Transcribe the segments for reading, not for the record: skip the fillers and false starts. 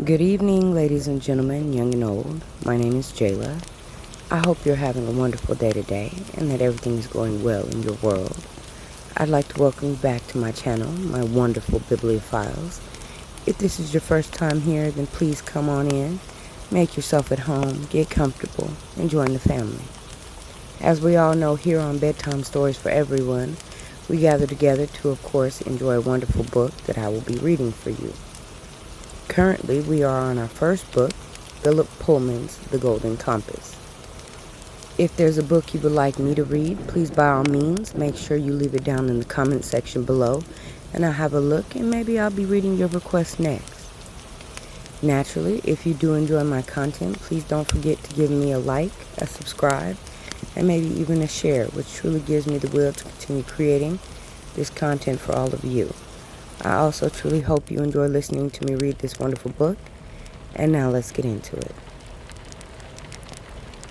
Good evening, ladies and gentlemen, young and old. My name is Jayla. I hope you're having a wonderful day today and that everything is going well in your world. I'd like to welcome you back to my channel, my wonderful bibliophiles. If this is your first time here, then please come on in, make yourself at home, get comfortable, and join the family. As we all know, here on Bedtime Stories for Everyone, we gather together to, of course, enjoy a wonderful book that I will be reading for you. Currently, we are on our first book, Philip Pullman's The Golden Compass. If there's a book you would like me to read, please by all means make sure you leave it down in the comment section below, and I'll have a look and maybe I'll be reading your request next. Naturally, if you do enjoy my content, please don't forget to give me a like, a subscribe, and maybe even a share, which truly gives me the will to continue creating this content for all of you. I also truly hope you enjoy listening to me read this wonderful book, and now let's get into it.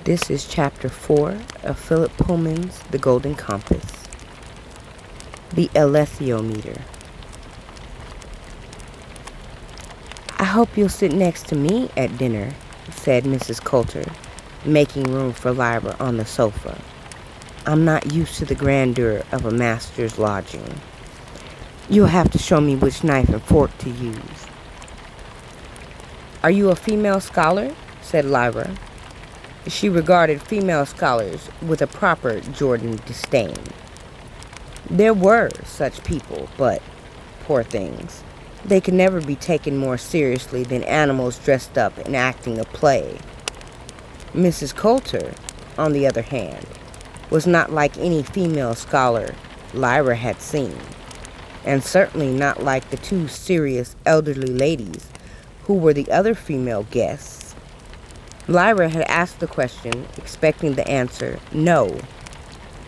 This is Chapter 4 of Philip Pullman's The Golden Compass, The Alethiometer. "I hope you'll sit next to me at dinner," said Mrs. Coulter, making room for Lyra on the sofa. "I'm not used to the grandeur of a master's lodging. You'll have to show me which knife and fork to use." "Are you a female scholar?" said Lyra. She regarded female scholars with a proper Jordan disdain. There were such people, but, poor things, they could never be taken more seriously than animals dressed up and acting a play. Mrs. Coulter, on the other hand, was not like any female scholar Lyra had seen, and certainly not like the two serious elderly ladies who were the other female guests. Lyra had asked the question, expecting the answer, no.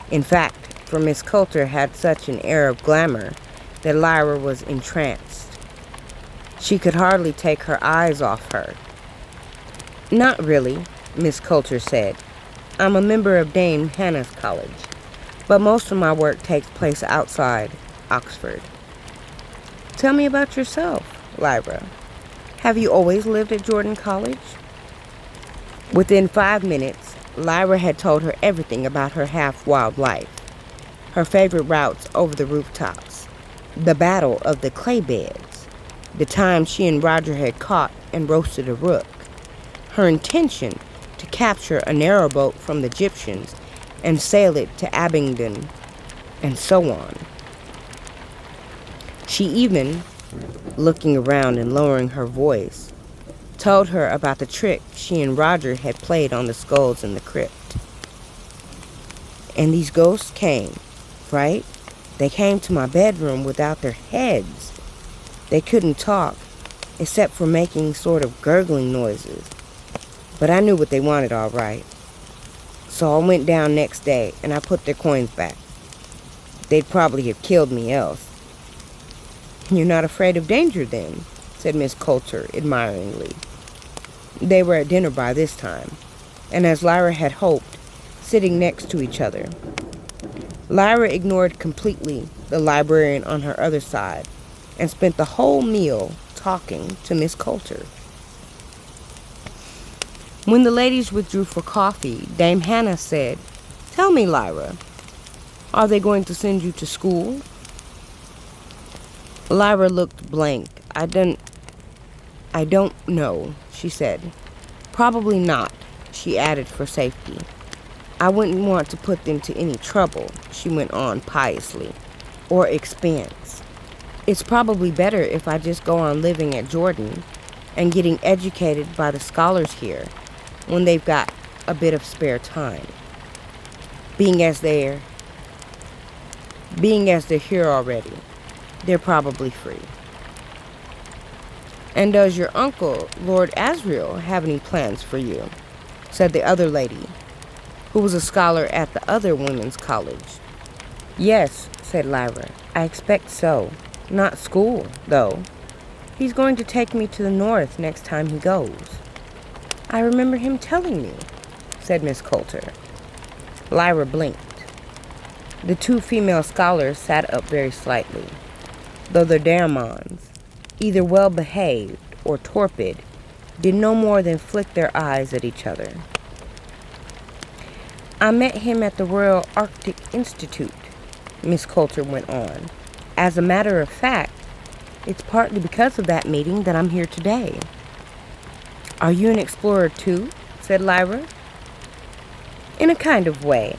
In fact, for Miss Coulter had such an air of glamour that Lyra was entranced. She could hardly take her eyes off her. "Not really," Miss Coulter said. "I'm a member of Dame Hannah's College, but most of my work takes place outside Oxford." "Tell me about yourself, Lyra. Have you always lived at Jordan College?" Within 5 minutes, Lyra had told her everything about her half-wild life, her favorite routes over the rooftops, the battle of the clay beds, the time she and Roger had caught and roasted a rook, her intention to capture a narrowboat from the Egyptians and sail it to Abingdon, and so on. She even, looking around and lowering her voice, told her about the trick she and Roger had played on the skulls in the crypt. "And these ghosts came, right? They came to my bedroom without their heads. They couldn't talk, except for making sort of gurgling noises. But I knew what they wanted all right. So I went down next day and I put their coins back. They'd probably have killed me else." "You're not afraid of danger then?" said Miss Coulter admiringly. They were at dinner by this time, and as Lyra had hoped, sitting next to each other. Lyra ignored completely the librarian on her other side and spent the whole meal talking to Miss Coulter. When the ladies withdrew for coffee, Dame Hannah said, "Tell me, Lyra, are they going to send you to school?" Lyra looked blank. I don't know," she said. "Probably not," she added for safety. "I wouldn't want to put them to any trouble," she went on piously, "or expense. It's probably better if I just go on living at Jordan and getting educated by the scholars here when they've got a bit of spare time. Being as they're here already, they're probably free." "And does your uncle, Lord Asriel, have any plans for you?" said the other lady, who was a scholar at the other women's college. "Yes," said Lyra, "I expect so. Not school, though. He's going to take me to the north next time he goes." "I remember him telling me," said Miss Coulter. Lyra blinked. The two female scholars sat up very slightly, though their daimons, either well-behaved or torpid, did no more than flick their eyes at each other. I met him at the Royal Arctic Institute, Miss Coulter went on. As a matter of fact, it's partly because of that meeting that I'm here today. Are you an explorer too? Said Lyra. In a kind of way.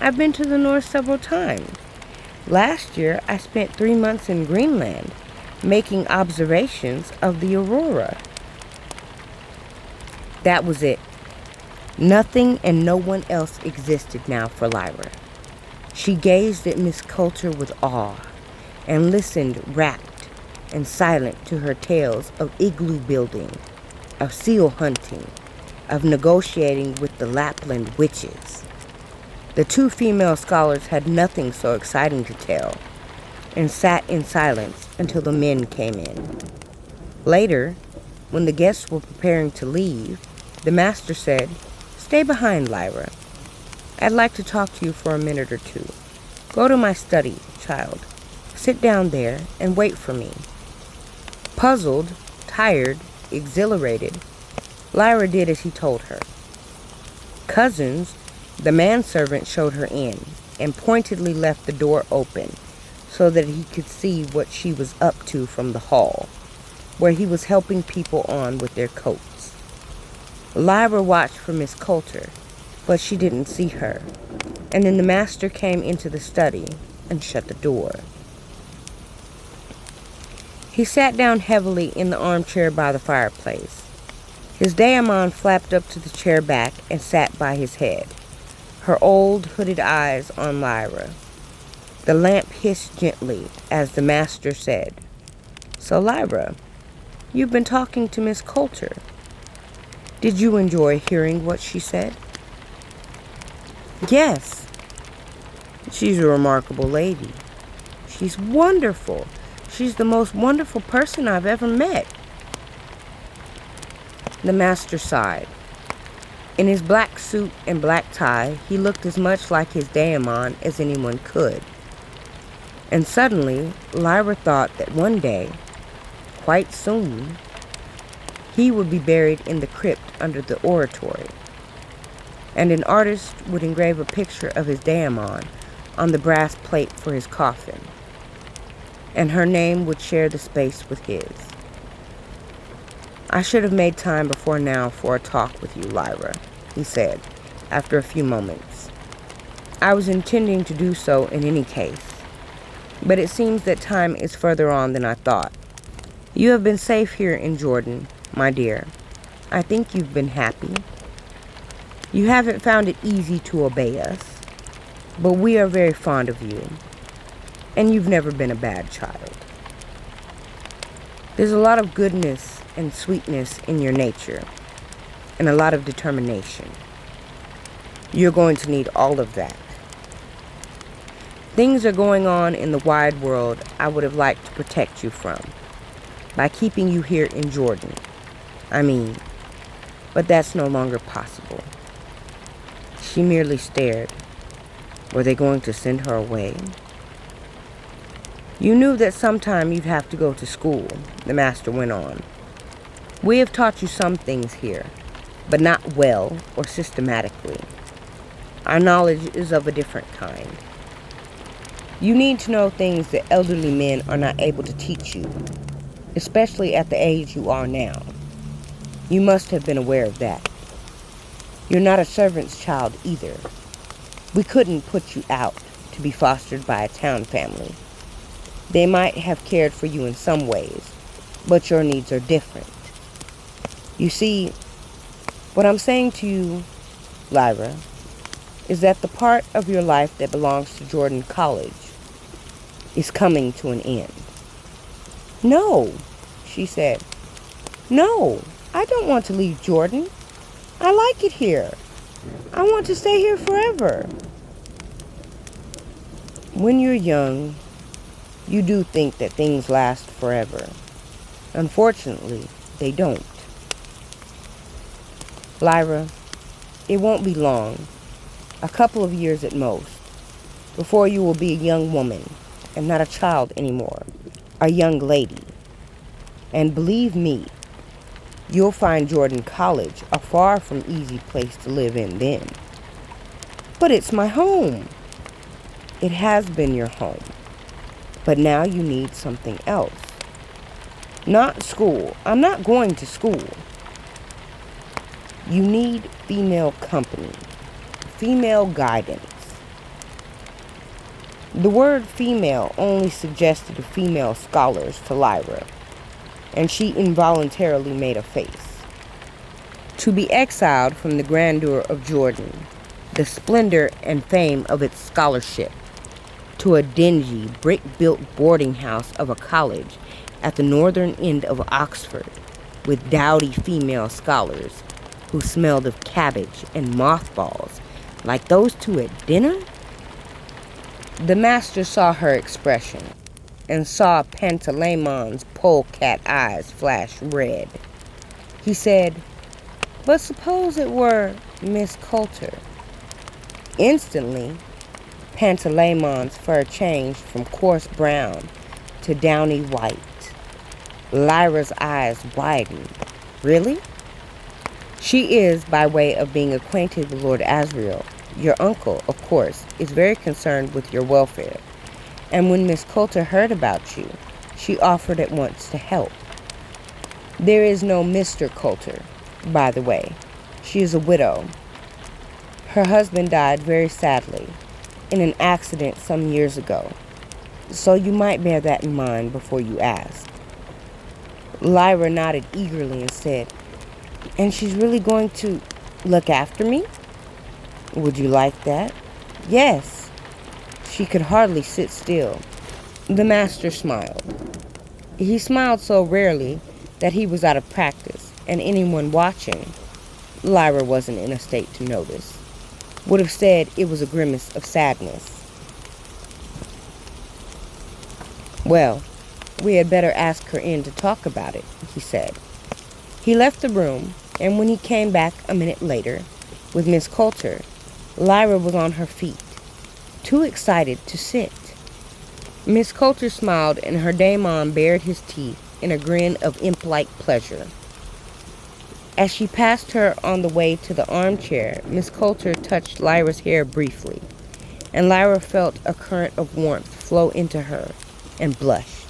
I've been to the North several times. Last year, I spent 3 months in Greenland, making observations of the aurora. That was it. Nothing and no one else existed now for Lyra. She gazed at Miss Coulter with awe and listened rapt and silent to her tales of igloo building, of seal hunting, of negotiating with the Lapland witches. The 2 female scholars had nothing so exciting to tell and sat in silence until the men came in. Later, when the guests were preparing to leave, the master said, "Stay behind, Lyra. I'd like to talk to you for a minute or two. Go to my study, child. Sit down there and wait for me." Puzzled, tired, exhilarated, Lyra did as he told her. Cousins, the manservant, showed her in and pointedly left the door open so that he could see what she was up to from the hall, where he was helping people on with their coats. Lyra watched for Miss Coulter, but she didn't see her, and then the master came into the study and shut the door. He sat down heavily in the armchair by the fireplace. His daimon flapped up to the chair back and sat by his head, her old hooded eyes on Lyra. The lamp hissed gently as the master said, "So, Lyra, you've been talking to Miss Coulter. Did you enjoy hearing what she said?" "Yes. She's a remarkable lady. She's wonderful. She's the most wonderful person I've ever met." The master sighed. In his black suit and black tie, he looked as much like his daimon as anyone could. And suddenly, Lyra thought that one day, quite soon, he would be buried in the crypt under the oratory, and an artist would engrave a picture of his daimon on the brass plate for his coffin, and her name would share the space with his. "I should have made time before now for a talk with you, Lyra," he said, after a few moments. "I was intending to do so in any case, but it seems that time is further on than I thought. You have been safe here in Jordan, my dear. I think you've been happy. You haven't found it easy to obey us, but we are very fond of you, and you've never been a bad child. There's a lot of goodness and sweetness in your nature, and a lot of determination. You're going to need all of that. Things are going on in the wide world I would have liked to protect you from, by keeping you here in Jordan. But that's no longer possible." She merely stared. Were they going to send her away? "You knew that sometime you'd have to go to school," the master went on. "We have taught you some things here, but not well or systematically. Our knowledge is of a different kind. You need to know things that elderly men are not able to teach you, especially at the age you are now. You must have been aware of that. You're not a servant's child either. We couldn't put you out to be fostered by a town family. They might have cared for you in some ways, but your needs are different. You see, what I'm saying to you, Lyra, is that the part of your life that belongs to Jordan College is coming to an end." "No," she said. "No, I don't want to leave Jordan. I like it here. I want to stay here forever." When you're young, you do think that things last forever. Unfortunately, they don't. Lyra, it won't be long, a couple of years at most, before you will be a young woman, and not a child anymore, a young lady. And believe me, You'll find Jordan College a far from easy place to live in then. But it's my home. It has been your home. But now you need something else. Not school. I'm not going to school. You need female company, female guidance. The word female only suggested female scholars to Lyra, and she involuntarily made a face. To be exiled from the grandeur of Jordan, the splendor and fame of its scholarship, to a dingy, brick-built boarding house of a college at the northern end of Oxford, with dowdy female scholars who smelled of cabbage and mothballs like those two at dinner? The master saw her expression and saw Pantalamon's polecat eyes flash red. He said, "But suppose it were Miss Coulter." Instantly, Pantalamon's fur changed from coarse brown to downy white. Lyra's eyes widened. "Really?" "She is, by way of being acquainted with Lord Asriel. Your uncle, of course, is very concerned with your welfare. And when Miss Coulter heard about you, she offered at once to help. There is no Mr. Coulter, by the way. She is a widow. Her husband died very sadly in an accident some years ago. So you might bear that in mind before you ask." Lyra nodded eagerly and said, "And she's really going to look after me?" "Would you like that?" "Yes." She could hardly sit still. The master smiled. He smiled so rarely that he was out of practice, and anyone watching, Lyra wasn't in a state to notice, would have said it was a grimace of sadness. "Well, we had better ask her in to talk about it," he said. He left the room, and when he came back a minute later, with Miss Coulter, Lyra was on her feet, too excited to sit. Miss Coulter smiled, and her daemon bared his teeth in a grin of imp-like pleasure. As she passed her on the way to the armchair, Miss Coulter touched Lyra's hair briefly, and Lyra felt a current of warmth flow into her and blushed.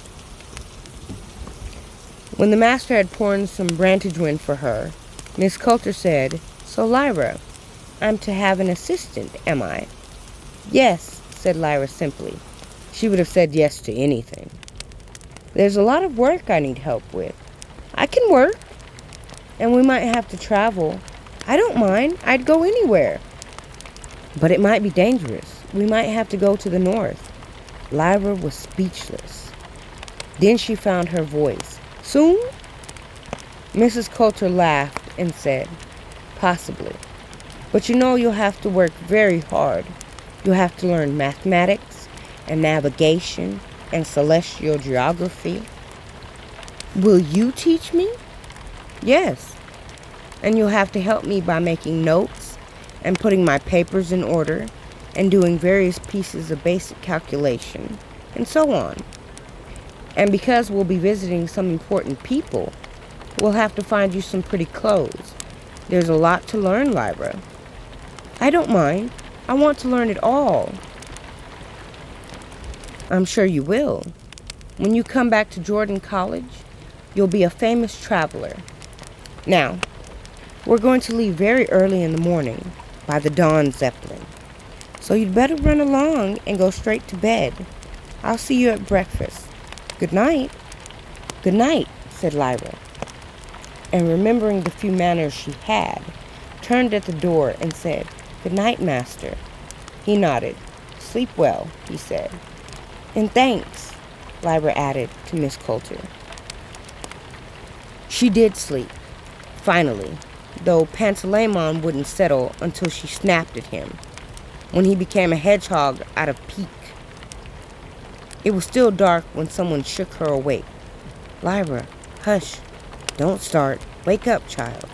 When the master had poured some Brantagewin for her, Miss Coulter said, "So, Lyra, I'm to have an assistant, am I?" "Yes," said Lyra simply. She would have said yes to anything. "There's a lot of work I need help with." "I can work. And we might have to travel." "I don't mind. I'd go anywhere." "But it might be dangerous. We might have to go to the north." Lyra was speechless. Then she found her voice. "Soon?" Mrs. Coulter laughed and said, "Possibly. But you know you'll have to work very hard. You'll have to learn mathematics and navigation and celestial geography." "Will you teach me?" "Yes. And you'll have to help me by making notes and putting my papers in order and doing various pieces of basic calculation and so on. And because we'll be visiting some important people, we'll have to find you some pretty clothes. There's a lot to learn, Lyra." "I don't mind. I want to learn it all." "I'm sure you will. When you come back to Jordan College, you'll be a famous traveler. Now, we're going to leave very early in the morning by the Dawn Zeppelin. So you'd better run along and go straight to bed. I'll see you at breakfast. Good night." "Good night," said Lyra, and remembering the few manners she had, turned at the door and said, "Good night, master." He nodded. "Sleep well," he said. "And thanks," Lyra added to Miss Coulter. She did sleep, finally, though Pantalemon wouldn't settle until she snapped at him, when he became a hedgehog out of pique. It was still dark when someone shook her awake. "Lyra, hush. Don't start. Wake up, child."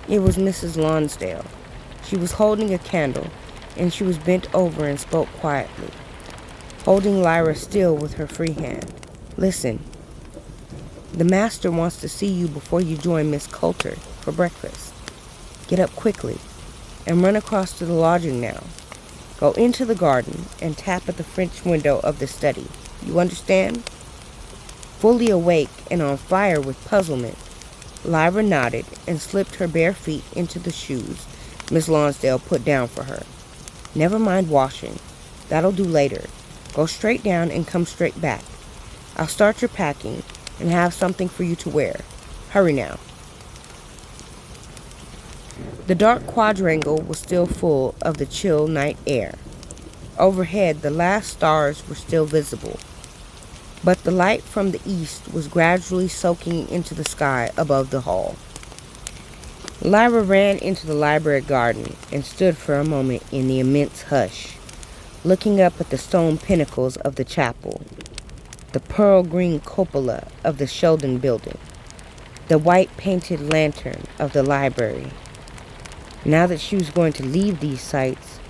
It was Mrs. Lonsdale. She was holding a candle, and she was bent over and spoke quietly, holding Lyra still with her free hand. "Listen. The master wants to see you before you join Miss Coulter for breakfast. Get up quickly and run across to the lodging now. Go into the garden and tap at the French window of the study. You understand?" Fully awake and on fire with puzzlement, Lyra nodded and slipped her bare feet into the shoes Miss Lonsdale put down for her. "Never mind washing. That'll do later. Go straight down and come straight back. I'll start your packing and have something for you to wear. Hurry now." The dark quadrangle was still full of the chill night air. Overhead, the last stars were still visible, but the light from the east was gradually soaking into the sky above the hall. Lyra ran into the library garden and stood for a moment in the immense hush, looking up at the stone pinnacles of the chapel, the pearl-green cupola of the Sheldon building, the white-painted lantern of the library. Now that she was going to leave these sights,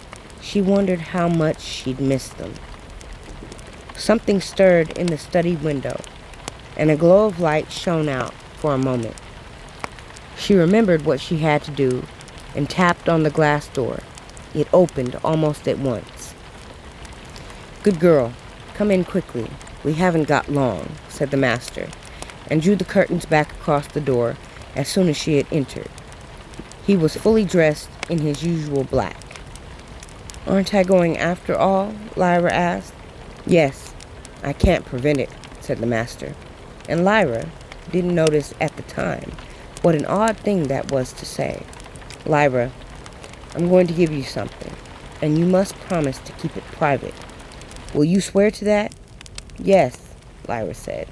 she wondered how much she'd miss them. Something stirred in the study window, and a glow of light shone out for a moment. She remembered what she had to do and tapped on the glass door. It opened almost at once. "Good girl, come in quickly. We haven't got long," said the master, and drew the curtains back across the door as soon as she had entered. He was fully dressed in his usual black. "Aren't I going after all?" Lyra asked. "Yes, I can't prevent it," said the master, and Lyra didn't notice at the time what an odd thing that was to say. "Lyra, I'm going to give you something, and you must promise to keep it private. Will you swear to that?" "Yes," Lyra said.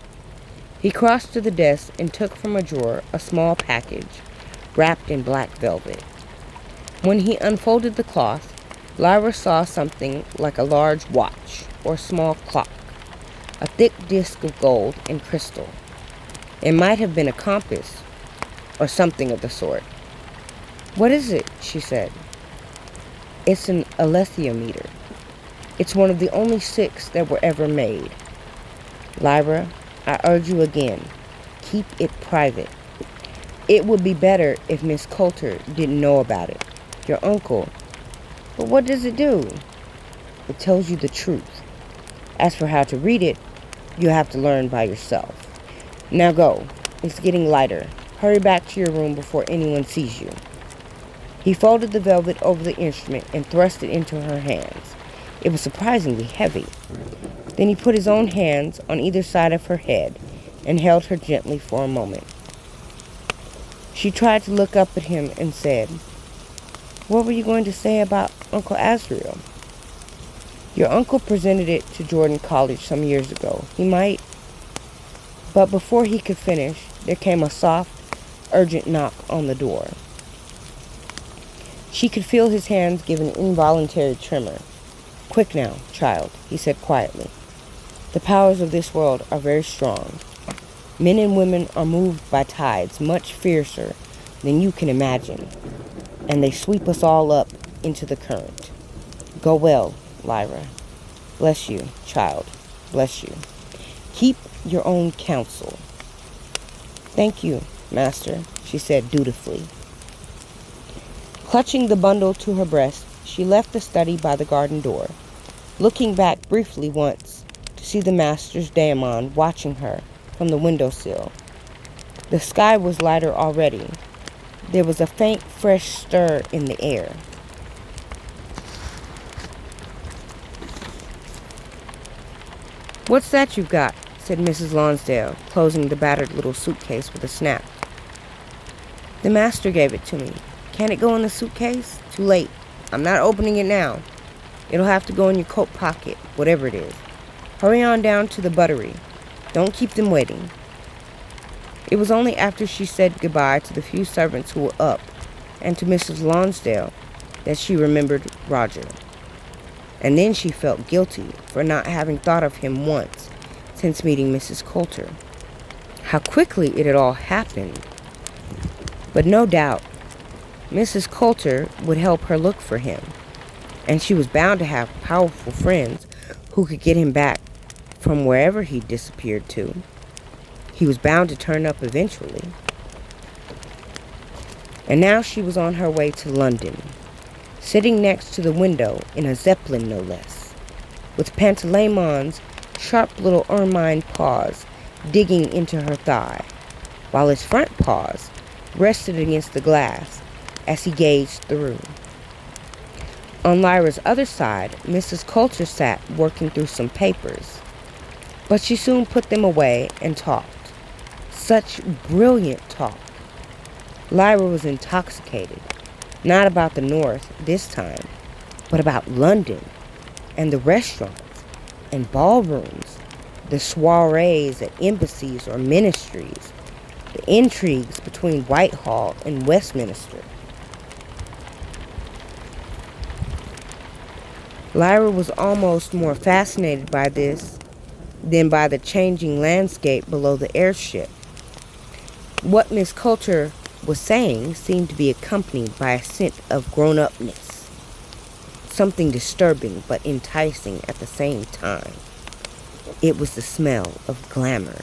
He crossed to the desk and took from a drawer a small package wrapped in black velvet. When he unfolded the cloth, Lyra saw something like a large watch or small clock, a thick disc of gold and crystal. It might have been a compass or something of the sort. "What is it?" she said. "It's an alethiometer. It's one of the only 6 that were ever made. Lyra, I urge you again, keep it private. It would be better if Miss Coulter didn't know about it. Your uncle..." "But what does it do?" "It tells you the truth. As for how to read it, you have to learn by yourself. Now go. It's getting lighter. Hurry back to your room before anyone sees you." He folded the velvet over the instrument and thrust it into her hands. It was surprisingly heavy. Then he put his own hands on either side of her head and held her gently for a moment. She tried to look up at him and said, "What were you going to say about Uncle Azrael?" "Your uncle presented it to Jordan College some years ago. He might..." But before he could finish, there came a soft, urgent knock on the door. She could feel his hands give an involuntary tremor. "Quick now, child," he said quietly. "The powers of this world are very strong. Men and women are moved by tides much fiercer than you can imagine, and they sweep us all up into the current. Go well, Lyra. Bless you, child. Bless you. Keep your own counsel." "Thank you, master," she said dutifully. Clutching the bundle to her breast, she left the study by the garden door, looking back briefly once to see the master's daemon watching her from the windowsill. The sky was lighter already. There was a faint, fresh stir in the air. "What's that you've got?" said Mrs. Lonsdale, closing the battered little suitcase with a snap. "The master gave it to me. Can't it go in the suitcase? Too late. I'm not opening it now. It'll have to go in your coat pocket, whatever it is. Hurry on down to the buttery. Don't keep them waiting." It was only after she said goodbye to the few servants who were up and to Mrs. Lonsdale that she remembered Roger. And then she felt guilty for not having thought of him once since meeting Mrs. Coulter. How quickly it had all happened. But no doubt, Mrs. Coulter would help her look for him, and she was bound to have powerful friends who could get him back from wherever he disappeared to. He was bound to turn up eventually. And now she was on her way to London, sitting next to the window in a Zeppelin no less, with Pantalemon's sharp little ermine paws digging into her thigh, while his front paws rested against the glass as he gazed through. On Lyra's other side, Mrs. Coulter sat working through some papers, but she soon put them away and talked. Such brilliant talk. Lyra was intoxicated, not about the North this time, but about London and the restaurants and ballrooms, the soirees at embassies or ministries, the intrigues between Whitehall and Westminster. Lyra was almost more fascinated by this than by the changing landscape below the airship. What Miss Coulter was saying seemed to be accompanied by a scent of grown-upness, something disturbing but enticing at the same time. It was the smell of glamour.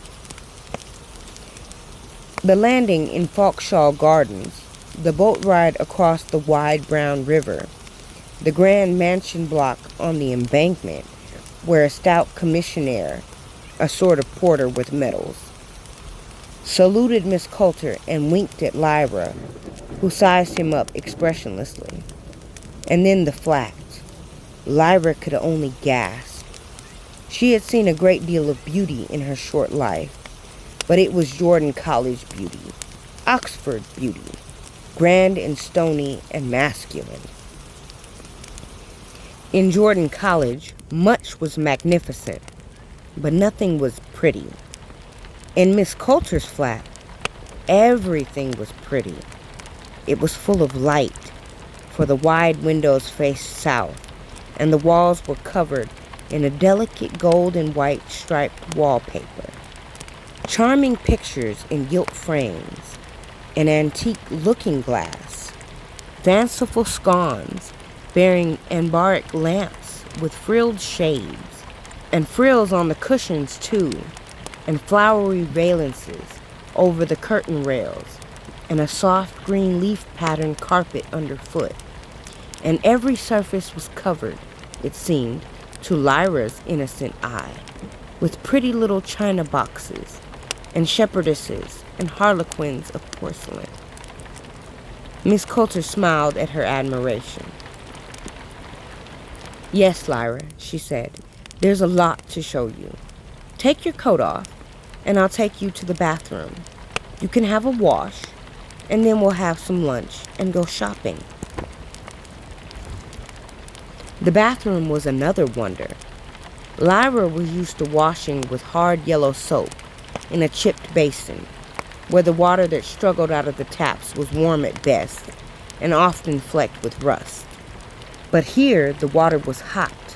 The landing in Vauxhall Gardens, the boat ride across the wide brown river, the grand mansion block on the embankment, where a stout commissionaire, a sort of porter with medals, saluted Miss Coulter and winked at Lyra, who sized him up expressionlessly. And then the flat. Lyra could only gasp. She had seen a great deal of beauty in her short life, but it was Jordan College beauty, Oxford beauty, grand and stony and masculine. In Jordan College, much was magnificent, but nothing was pretty. In Miss Coulter's flat, everything was pretty. It was full of light, for the wide windows faced south, and the walls were covered in a delicate gold and white striped wallpaper. Charming pictures in gilt frames, an antique looking-glass, fanciful scones bearing ambaric lamps with frilled shades, and frills on the cushions too, and flowery valances over the curtain rails, and a soft green leaf-patterned carpet underfoot. And every surface was covered, it seemed, to Lyra's innocent eye, with pretty little china boxes, and shepherdesses, and harlequins of porcelain. Miss Coulter smiled at her admiration. "Yes, Lyra," she said, "there's a lot to show you. Take your coat off, and I'll take you to the bathroom. You can have a wash, and then we'll have some lunch and go shopping." The bathroom was another wonder. Lyra was used to washing with hard yellow soap in a chipped basin, where the water that struggled out of the taps was warm at best and often flecked with rust. But here the water was hot,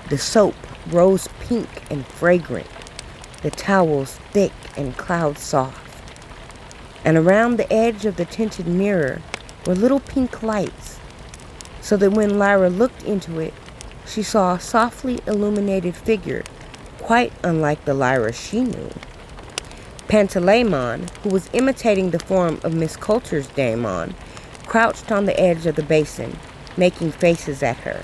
the soap rose pink and fragrant, the towels thick and cloud soft. And around the edge of the tinted mirror were little pink lights, so that when Lyra looked into it, she saw a softly illuminated figure quite unlike the Lyra she knew. Pantalemon, who was imitating the form of Miss Coulter's daemon, crouched on the edge of the basin, making faces at her.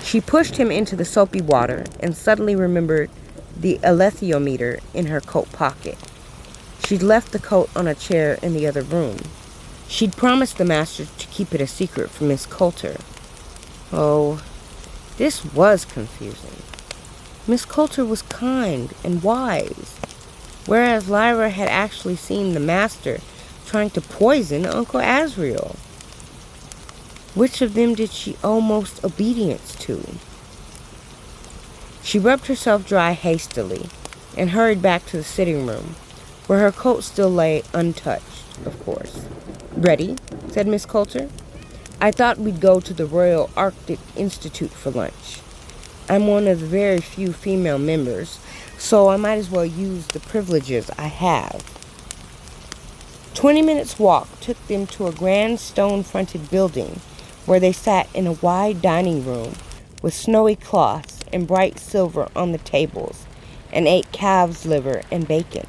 She pushed him into the soapy water and suddenly remembered the alethiometer in her coat pocket. She'd left the coat on a chair in the other room. She'd promised the master to keep it a secret from Miss Coulter. Oh, this was confusing. Miss Coulter was kind and wise, whereas Lyra had actually seen the master trying to poison Uncle Azrael. Which of them did she owe most obedience to? She rubbed herself dry hastily and hurried back to the sitting room, where her coat still lay untouched, of course. "Ready?" said Miss Coulter. "I thought we'd go to the Royal Arctic Institute for lunch. I'm one of the very few female members, so I might as well use the privileges I have." 20 minutes' walk took them to a grand stone-fronted building where they sat in a wide dining room with snowy cloths and bright silver on the tables, and ate calf's liver and bacon,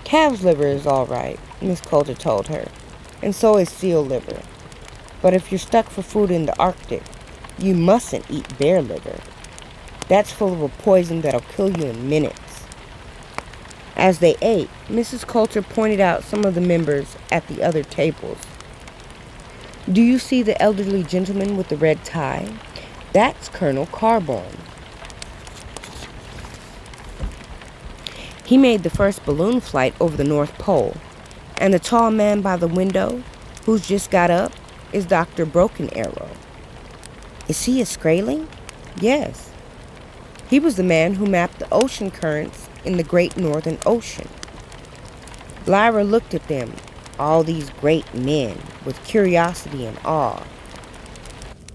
Calf's liver is all right, Miss Coulter told her, and so is seal liver. But if you're stuck for food in the Arctic, you mustn't eat bear liver. That's full of a poison that'll kill you in minutes. As they ate, Mrs. Coulter pointed out some of the members at the other tables. Do you see the elderly gentleman with the red tie? That's Colonel Carbone. He made the first balloon flight over the North Pole. And the tall man by the window, who's just got up, is Dr. Broken Arrow. Is he a Skraeling? Yes. He was the man who mapped the ocean currents in the Great Northern Ocean. Lyra looked at them, all these great men, with curiosity and awe.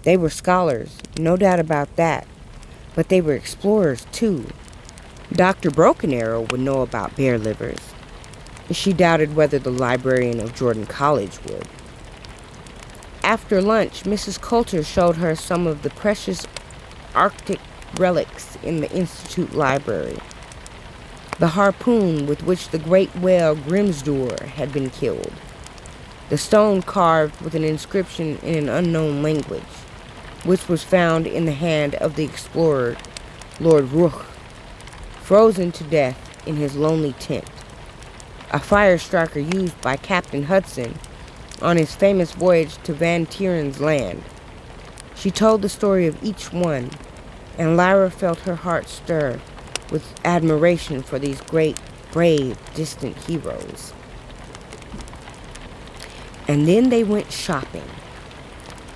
They were scholars, no doubt about that, but they were explorers too. Dr. Broken Arrow would know about bear livers. She doubted whether the librarian of Jordan College would. After lunch, Mrs. Coulter showed her some of the precious Arctic relics in the Institute library. The harpoon with which the great whale Grimsdur had been killed. The stone carved with an inscription in an unknown language, which was found in the hand of the explorer Lord Rook, frozen to death in his lonely tent. A fire striker used by Captain Hudson on his famous voyage to Van Tieren's land. She told the story of each one, and Lyra felt her heart stir with admiration for these great, brave, distant heroes. And then they went shopping.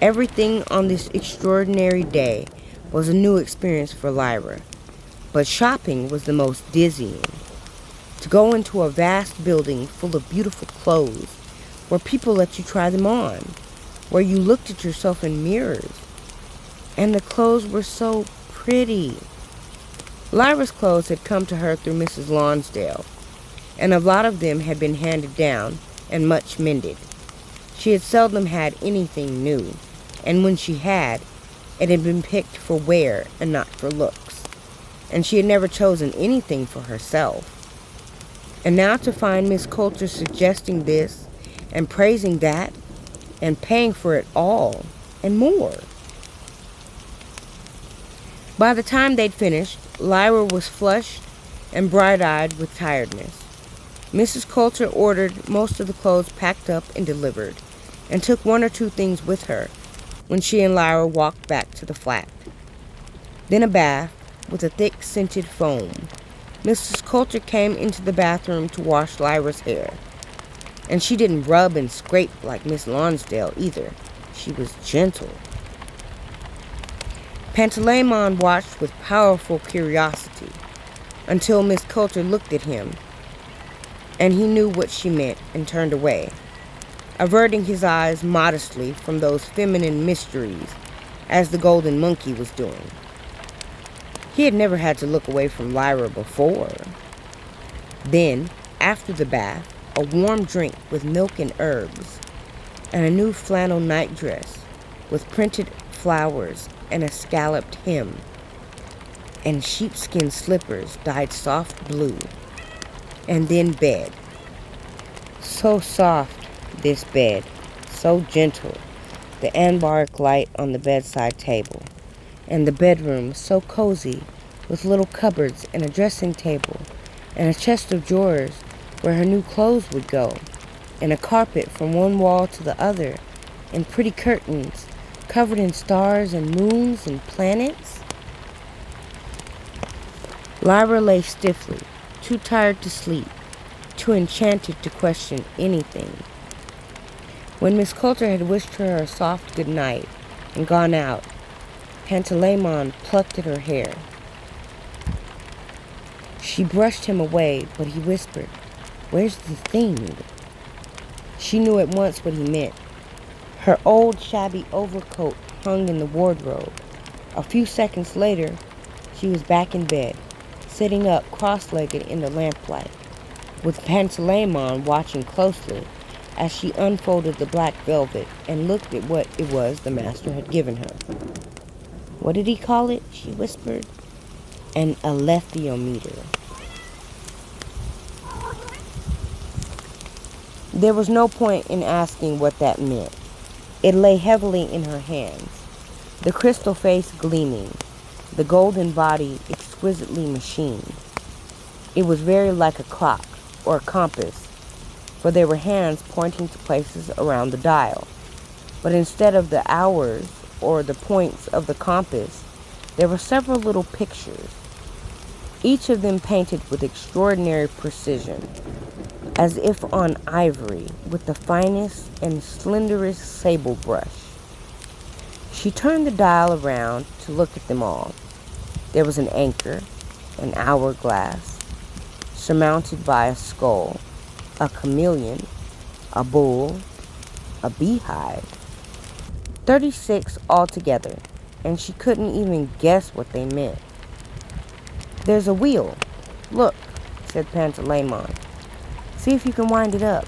Everything on this extraordinary day was a new experience for Lyra, but shopping was the most dizzying. To go into a vast building full of beautiful clothes, where people let you try them on, where you looked at yourself in mirrors, and the clothes were so pretty. Lyra's clothes had come to her through Mrs. Lonsdale, and a lot of them had been handed down and much mended. She had seldom had anything new, and when she had, it had been picked for wear and not for looks, and she had never chosen anything for herself. And now to find Miss Coulter suggesting this, and praising that, and paying for it all, and more. By the time they'd finished, Lyra was flushed and bright-eyed with tiredness. Mrs. Coulter ordered most of the clothes packed up and delivered, and took one or two things with her when she and Lyra walked back to the flat. Then a bath with a thick scented foam. Mrs. Coulter came into the bathroom to wash Lyra's hair. And she didn't rub and scrape like Miss Lonsdale either. She was gentle. Pantalaimon watched with powerful curiosity until Miss Coulter looked at him, and he knew what she meant and turned away, averting his eyes modestly from those feminine mysteries as the golden monkey was doing. He had never had to look away from Lyra before. Then, after the bath, a warm drink with milk and herbs, and a new flannel nightdress with printed flowers and a scalloped hem, and sheepskin slippers dyed soft blue, and then bed. So soft, this bed, so gentle, the anbaric light on the bedside table, and the bedroom so cozy with little cupboards and a dressing table and a chest of drawers where her new clothes would go, and a carpet from one wall to the other, and pretty curtains covered in stars and moons and planets. Lyra lay stiffly, too tired to sleep, too enchanted to question anything. When Miss Coulter had wished her a soft good night and gone out, Pantalaimon plucked at her hair. She brushed him away, but he whispered, "Where's the thing?" She knew at once what he meant. Her old shabby overcoat hung in the wardrobe. A few seconds later, she was back in bed, sitting up cross-legged in the lamplight, with Pantalaimon watching closely as she unfolded the black velvet and looked at what it was the master had given her. "What did he call it?" she whispered. "An alethiometer." There was no point in asking what that meant. It lay heavily in her hands, the crystal face gleaming, the golden body exquisitely machined. It was very like a clock or a compass, for there were hands pointing to places around the dial. But instead of the hours or the points of the compass, there were several little pictures, each of them painted with extraordinary precision, as if on ivory with the finest and slenderest sable brush. She turned the dial around to look at them all. There was an anchor, an hourglass, surmounted by a skull, a chameleon, a bull, a beehive. 36 altogether, and she couldn't even guess what they meant. "There's a wheel. Look," said Pantalaimon. "See if you can wind it up."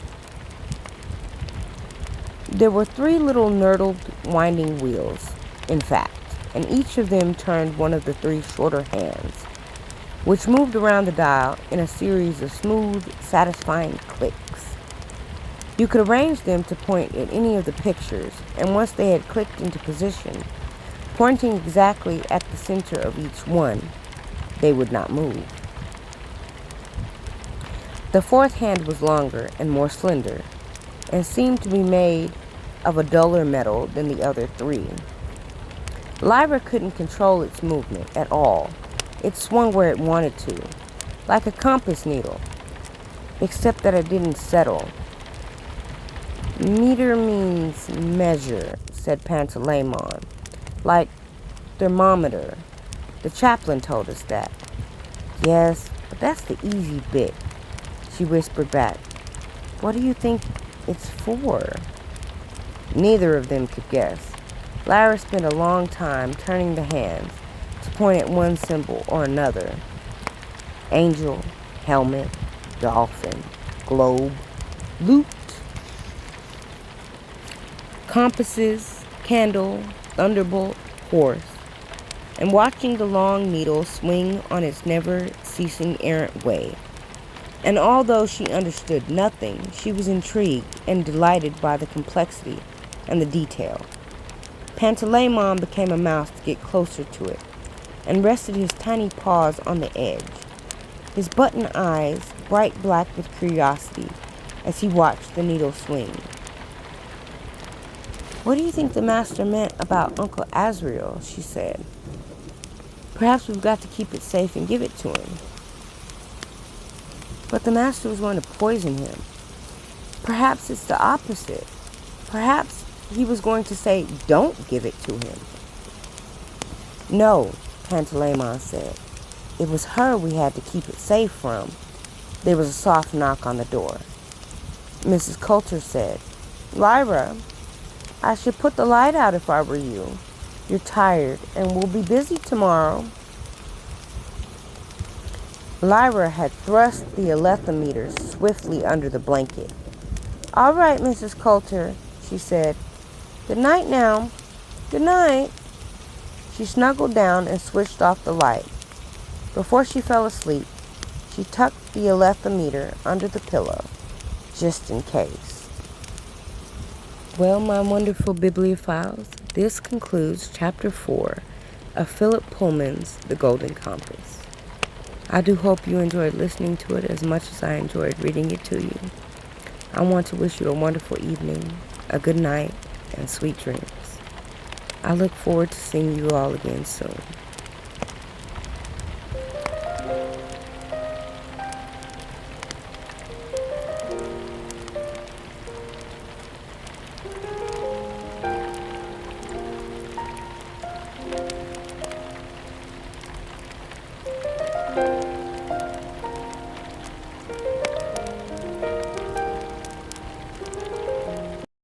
There were 3 little nurdled winding wheels, in fact, and each of them turned one of the 3 shorter hands, which moved around the dial in a series of smooth, satisfying clicks. You could arrange them to point at any of the pictures, and once they had clicked into position, pointing exactly at the center of each one, they would not move. The 4th hand was longer and more slender, and seemed to be made of a duller metal than the other 3. Lyra couldn't control its movement at all. It swung where it wanted to, like a compass needle, except that it didn't settle. "Meter means measure," said Pantalaimon, "like thermometer. The chaplain told us that." "Yes, but that's the easy bit," she whispered back. "What do you think it's for?" Neither of them could guess. Lyra spent a long time turning the hands to point at one symbol or another. Angel, helmet, dolphin, globe, lute, compasses, candle, thunderbolt, horse, and watching the long needle swing on its never-ceasing errant way. And although she understood nothing, she was intrigued and delighted by the complexity and the detail. Pantalaimon became a mouse to get closer to it, and rested his tiny paws on the edge, his button eyes bright black with curiosity as he watched the needle swing. "What do you think the master meant about Uncle Azrael?" she said. "Perhaps we've got to keep it safe and give it to him." "But the master was going to poison him." "Perhaps it's the opposite. Perhaps he was going to say, 'Don't give it to him.'" "No," Pantalaimon said. "It was her we had to keep it safe from." There was a soft knock on the door. Mrs. Coulter said, "Lyra, I should put the light out if I were you. You're tired, and we'll be busy tomorrow." Lyra had thrust the alethometer swiftly under the blanket. "All right, Mrs. Coulter," she said. "Good night now." "Good night." She snuggled down and switched off the light. Before she fell asleep, she tucked the alethometer under the pillow, just in case. Well, my wonderful bibliophiles, this concludes Chapter 4 of Philip Pullman's The Golden Compass. I do hope you enjoyed listening to it as much as I enjoyed reading it to you. I want to wish you a wonderful evening, a good night, and sweet dreams. I look forward to seeing you all again soon.